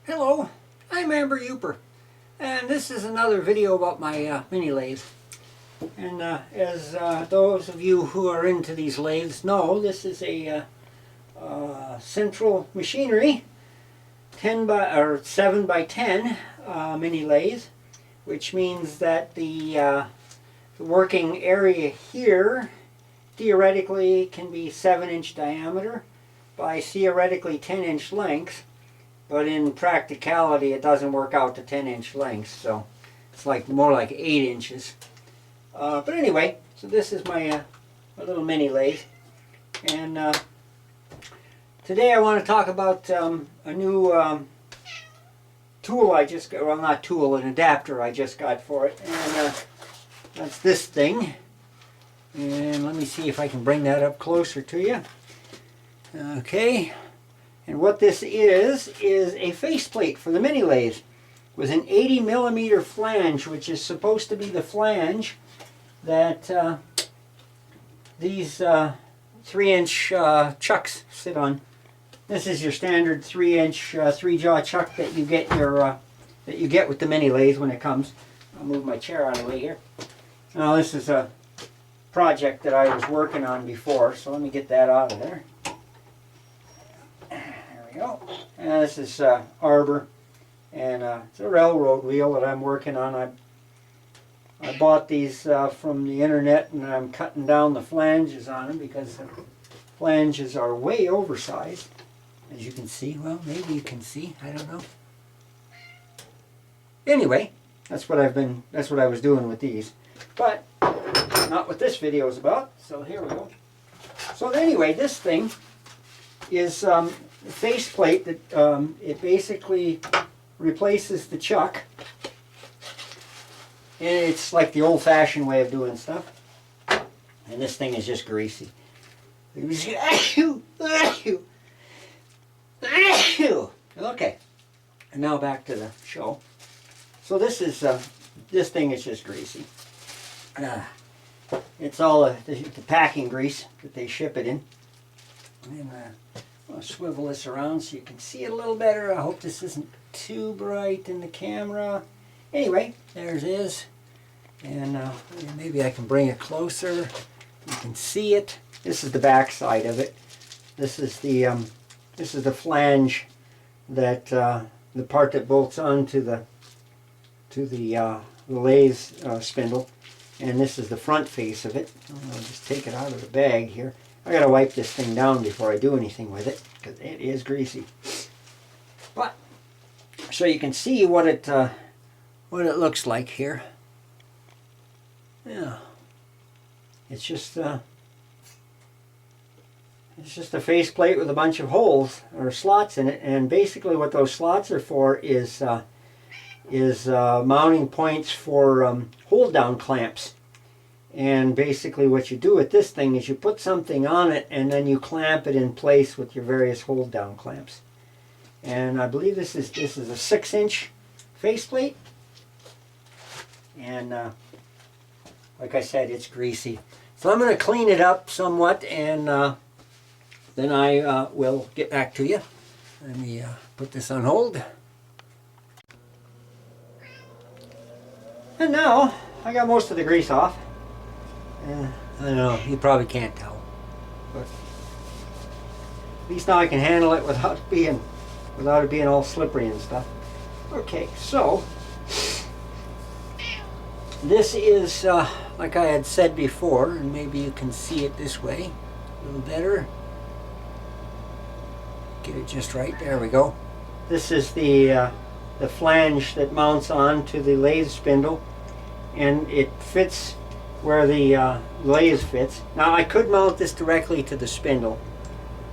Hello, I'm Amber Uper, and this is another video about my mini lathe. And as those of you who are into these lathes know, this is a central machinery 7 by 10 mini lathe, which means that the working area here theoretically can be 7-inch diameter by theoretically 10-inch length. But in practicality, it doesn't work out to 10-inch lengths, so it's more like 8 inches. But anyway, so this is my little mini lathe, and today I want to talk about a new tool I just got. Well, not tool, an adapter I just got for it, and that's this thing. And let me see if I can bring that up closer to you. Okay. And what this is a faceplate for the mini lathe with an 80mm flange, which is supposed to be the flange that these 3-inch chucks sit on. This is your standard 3-inch 3-jaw chuck that you get with the mini lathe when it comes. I'll move my chair out of the way here. Now this is a project that I was working on before, so let me get that out of there. Go. And this is arbor, and it's a railroad wheel that I'm working on. I bought these from the internet, and I'm cutting down the flanges on them because the flanges are way oversized, as you can see. Well, maybe you can see. I don't know. Anyway, that's what I was doing with these, but not what this video is about. So here we go. So anyway, this thing is faceplate that it basically replaces the chuck, and it's like the old-fashioned way of doing stuff. And this thing is just greasy. Okay, and now back to the show. So this thing is just greasy. It's all the packing grease that they ship it in. And I'll swivel this around so you can see it a little better. I hope this isn't too bright in the camera. Anyway, there it is. And maybe I can bring it closer. You can see it. This is the back side of it. This is the flange that the part that bolts onto the lathe spindle. And this is the front face of it. I'll just take it out of the bag here. I gotta wipe this thing down before I do anything with it because it is greasy. But so you can see what it looks like here. Yeah, it's just a faceplate with a bunch of holes or slots in it, and basically what those slots are for is mounting points for hold down clamps. And basically what you do with this thing is you put something on it and then you clamp it in place with your various hold down clamps. And I believe this is a 6-inch faceplate. And like I said, it's greasy. So I'm going to clean it up somewhat, and then I will get back to you. Let me put this on hold. And now I got most of the grease off. I don't know, you probably can't tell, but at least now I can handle it without it being all slippery and stuff. Okay, so this is like I had said before, and maybe you can see it this way a little better. Get it just right. There we go. This is the flange that mounts onto the lathe spindle, and it fits where the lathe fits. Now I could mount this directly to the spindle.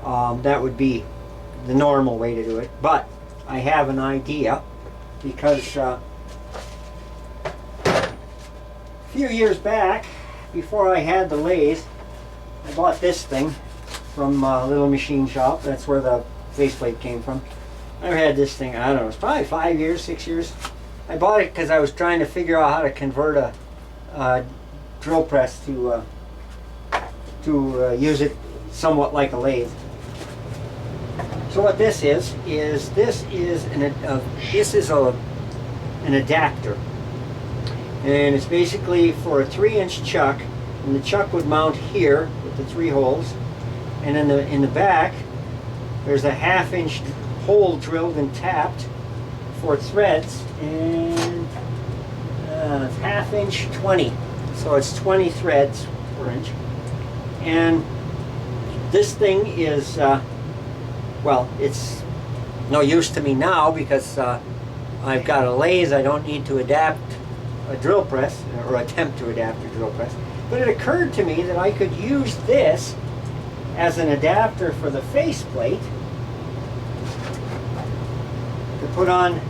That would be the normal way to do it, but I have an idea because a few years back, before I had the lathe, I bought this thing from a little machine shop. That's where the faceplate came from. I've had this thing, I don't know, it's probably 5 years, 6 years. I bought it because I was trying to figure out how to convert a drill press to use it somewhat like a lathe. So what this is an adapter, and it's basically for a 3-inch chuck, and the chuck would mount here with the 3 holes, and in the back there's a 1/2-inch hole drilled and tapped for threads, and 1/2 inch 20, so it's 20 threads per inch. And this thing is well, it's no use to me now because I've got a lathe. I don't need to adapt a drill press, or attempt to adapt a drill press. But it occurred to me that I could use this as an adapter for the faceplate to put on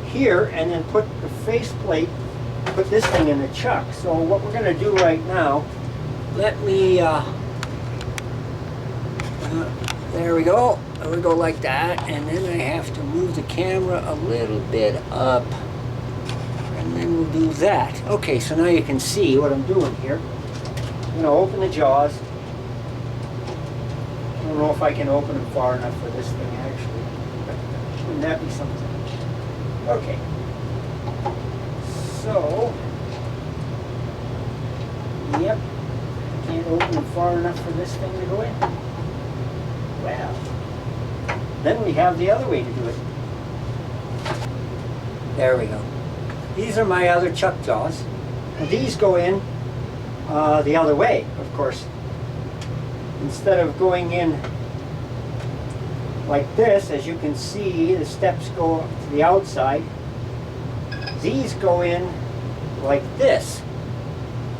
here, and then put the faceplate, put this thing in the chuck. So what we're going to do right now, let me, there we go. We go like that, and then I have to move the camera a little bit up, and then we'll do that. Okay, so now you can see what I'm doing here. I'm going to open the jaws. I don't know if I can open them far enough for this thing, actually. Wouldn't that be something? Okay. So, yep. Can't open them far enough for this thing to go in. Well, then we have the other way to do it. There we go. These are my other chuck jaws. And these go in the other way, of course. Instead of going in like this, as you can see, the steps go to the outside. These go in like this.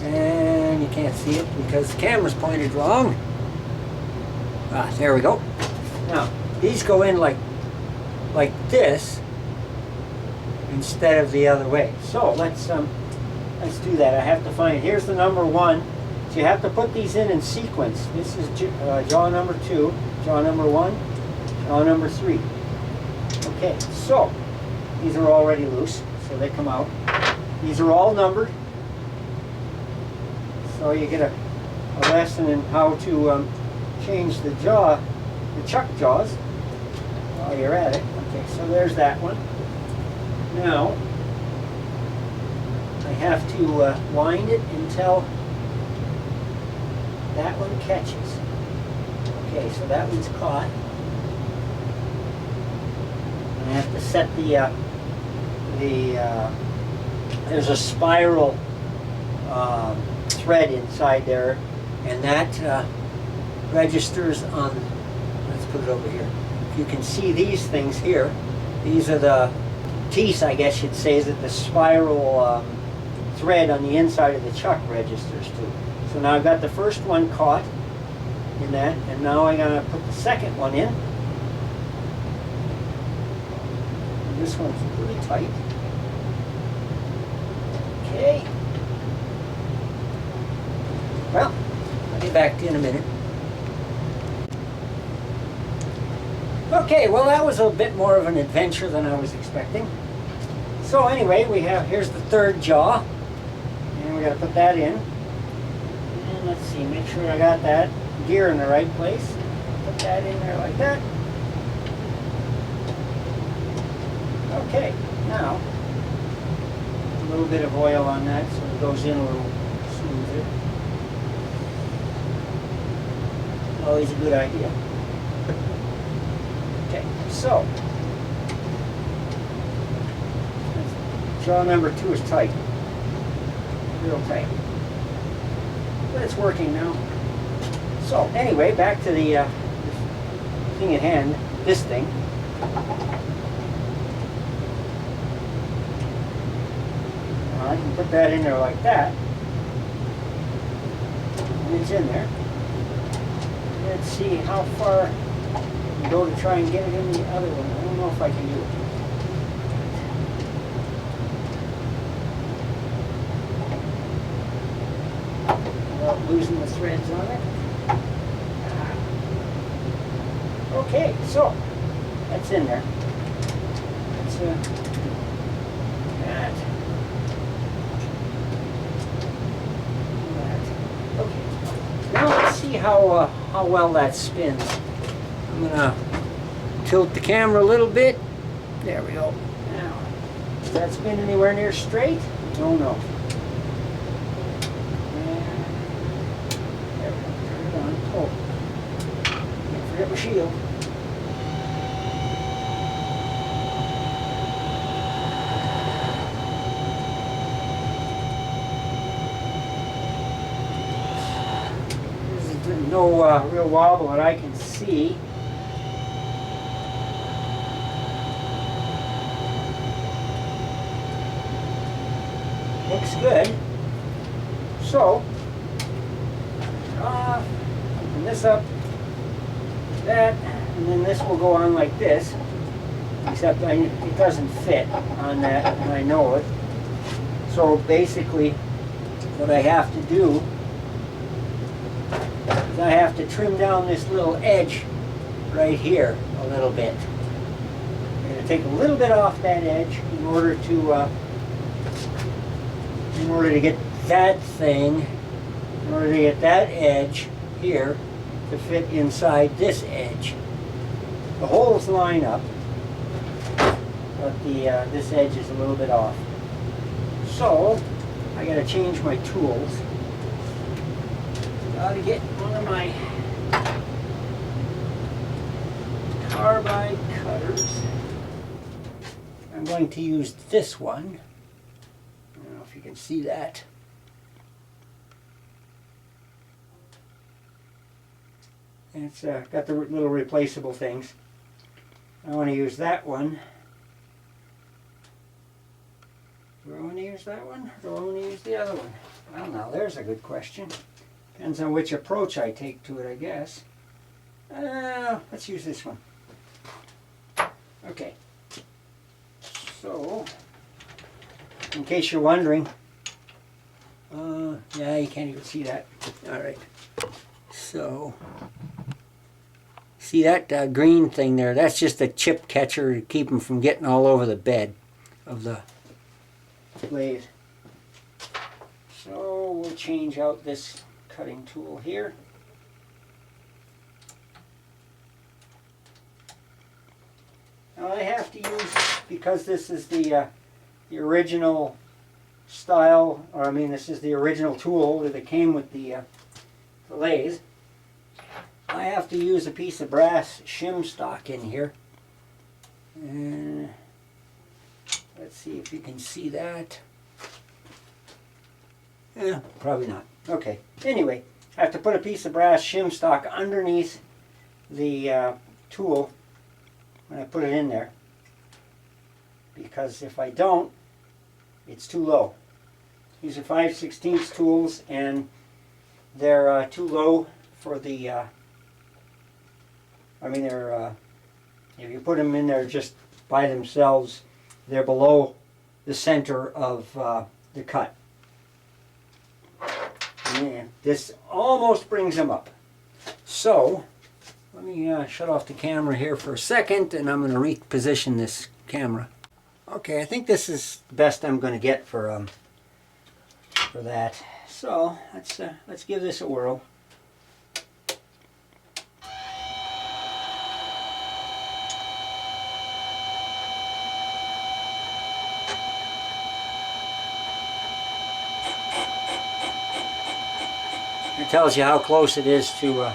And you can't see it because the camera's pointed wrong. Ah, there we go. Now, these go in like this instead of the other way. So let's do that. I have to find, here's the number 1. So you have to put these in sequence. This is jaw number 2, jaw number 1, jaw number 3. Okay, so these are already loose, so they come out. These are all numbered, so you get a lesson in how to change the chuck jaws while you're at it. Okay, so there's that one. Now I have to wind it until that one catches. Okay, so that one's caught. And I have to set there's a spiral thread inside there, and that registers on, let's put it over here. You can see these things here. These are the teeth, I guess you'd say, that the spiral thread on the inside of the chuck registers to. So now I've got the first one caught in that, and now I'm going to put the second one in. And this one's really tight. Okay. Well, I'll get back to you in a minute. Okay, well that was a bit more of an adventure than I was expecting. So anyway, here's the third jaw, and we got to put that in. And let's see, make sure I got that gear in the right place. Put that in there like that. Okay, now a little bit of oil on that so it goes in a little smoother. Always a good idea. Okay, so jaw number 2 is tight, real tight, but it's working now. So anyway, back to the thing at hand, this thing. I can put that in there like that, and it's in there. Let's see how far I can go to try and get it in the other one. I don't know if I can do it. Without losing the threads on it. Okay, so that's in there. That's that. Okay. Now let's see how well that spins. I'm gonna tilt the camera a little bit. There we go. Now, does that spin anywhere near straight? Oh no. There we go. Turn it on. Oh, can't forget my shield. There's no real wobble that I can see. Looks good. So, open this up, that, and then this will go on like this, except it doesn't fit on that, and I know it. So basically, what I have to do is I have to trim down this little edge right here a little bit. I'm going to take a little bit off that edge in order to get that thing, in order to get that edge here to fit inside this edge. The holes line up, but this edge is a little bit off. So I got to change my tools. Got to get one of my carbide cutters. I'm going to use this one. I don't know if you can see that. And it's got the little replaceable things. I want to use that one. Do I want to use that one, or do I want to use the other one? Well, now there's a good question. Depends on which approach I take to it, I guess. Let's use this one. Okay. So, in case you're wondering, yeah, you can't even see that. All right. So, see that green thing there? That's just a chip catcher to keep them from getting all over the bed of the lathe. So we'll change out this cutting tool here. Now I have to use, because this is the original style, or I mean this is the original tool that came with the lathe, I have to use a piece of brass shim stock in here. And let's see if you can see that. Yeah, probably not. Okay. Anyway, I have to put a piece of brass shim stock underneath the tool when I put it in there, because if I don't, it's too low. These are 5/16 tools, and they're too low for the. I mean, they're if you put them in there just by themselves, they're below the center of the cut. And this almost brings them up. So let me shut off the camera here for a second, and I'm going to reposition this camera. Okay, I think this is the best I'm going to get for that. So let's give this a whirl. It tells you how close it is to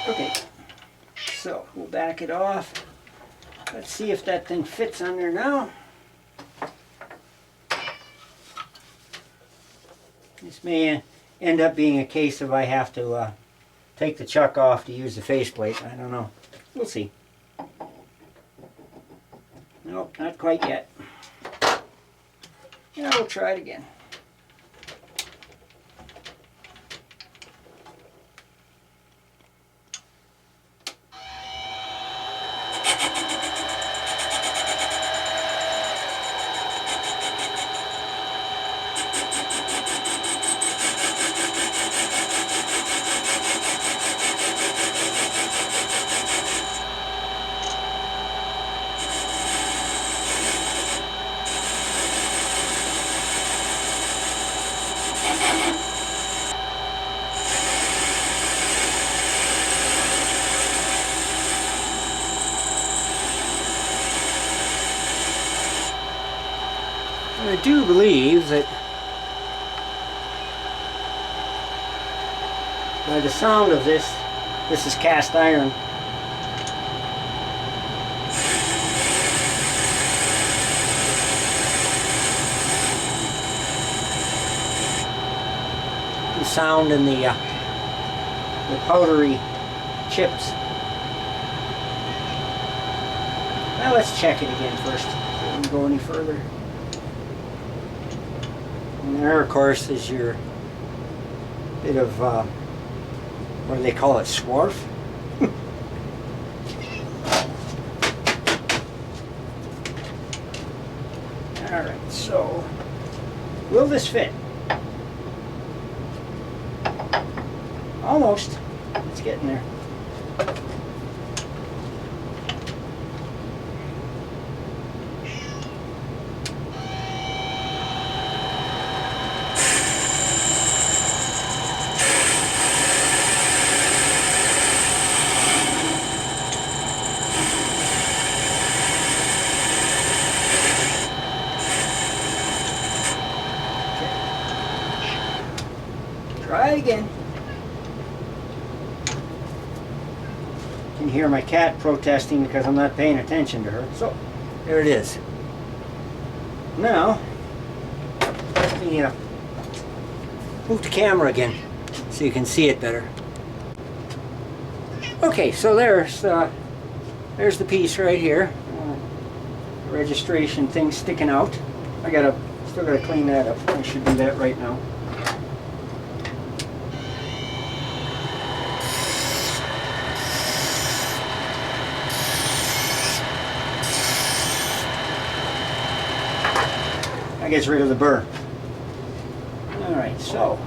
Okay, so we'll back it off. Let's see if that thing fits on there now. This may end up being a case of I have to take the chuck off to use the faceplate. I don't know. We'll see. Nope, not quite yet. Yeah, we'll try it again. I do believe that by the sound of this, this is cast iron. The sound in the powdery chips. Now let's check it again first before we go any further. And there, of course, is your bit of what do they call it, swarf? Alright, so will this fit? Almost. It's getting there. Try it again. You can hear my cat protesting because I'm not paying attention to her. So, there it is. Now, let me move the camera again so you can see it better. Okay, so there's the piece right here. The registration thing sticking out. Still gotta clean that up. I should do that right now. Gets rid of the burr. Alright, so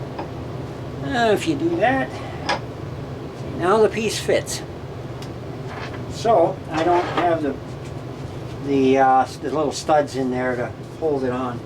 if you do that, now the piece fits. So I don't have the little studs in there to hold it on.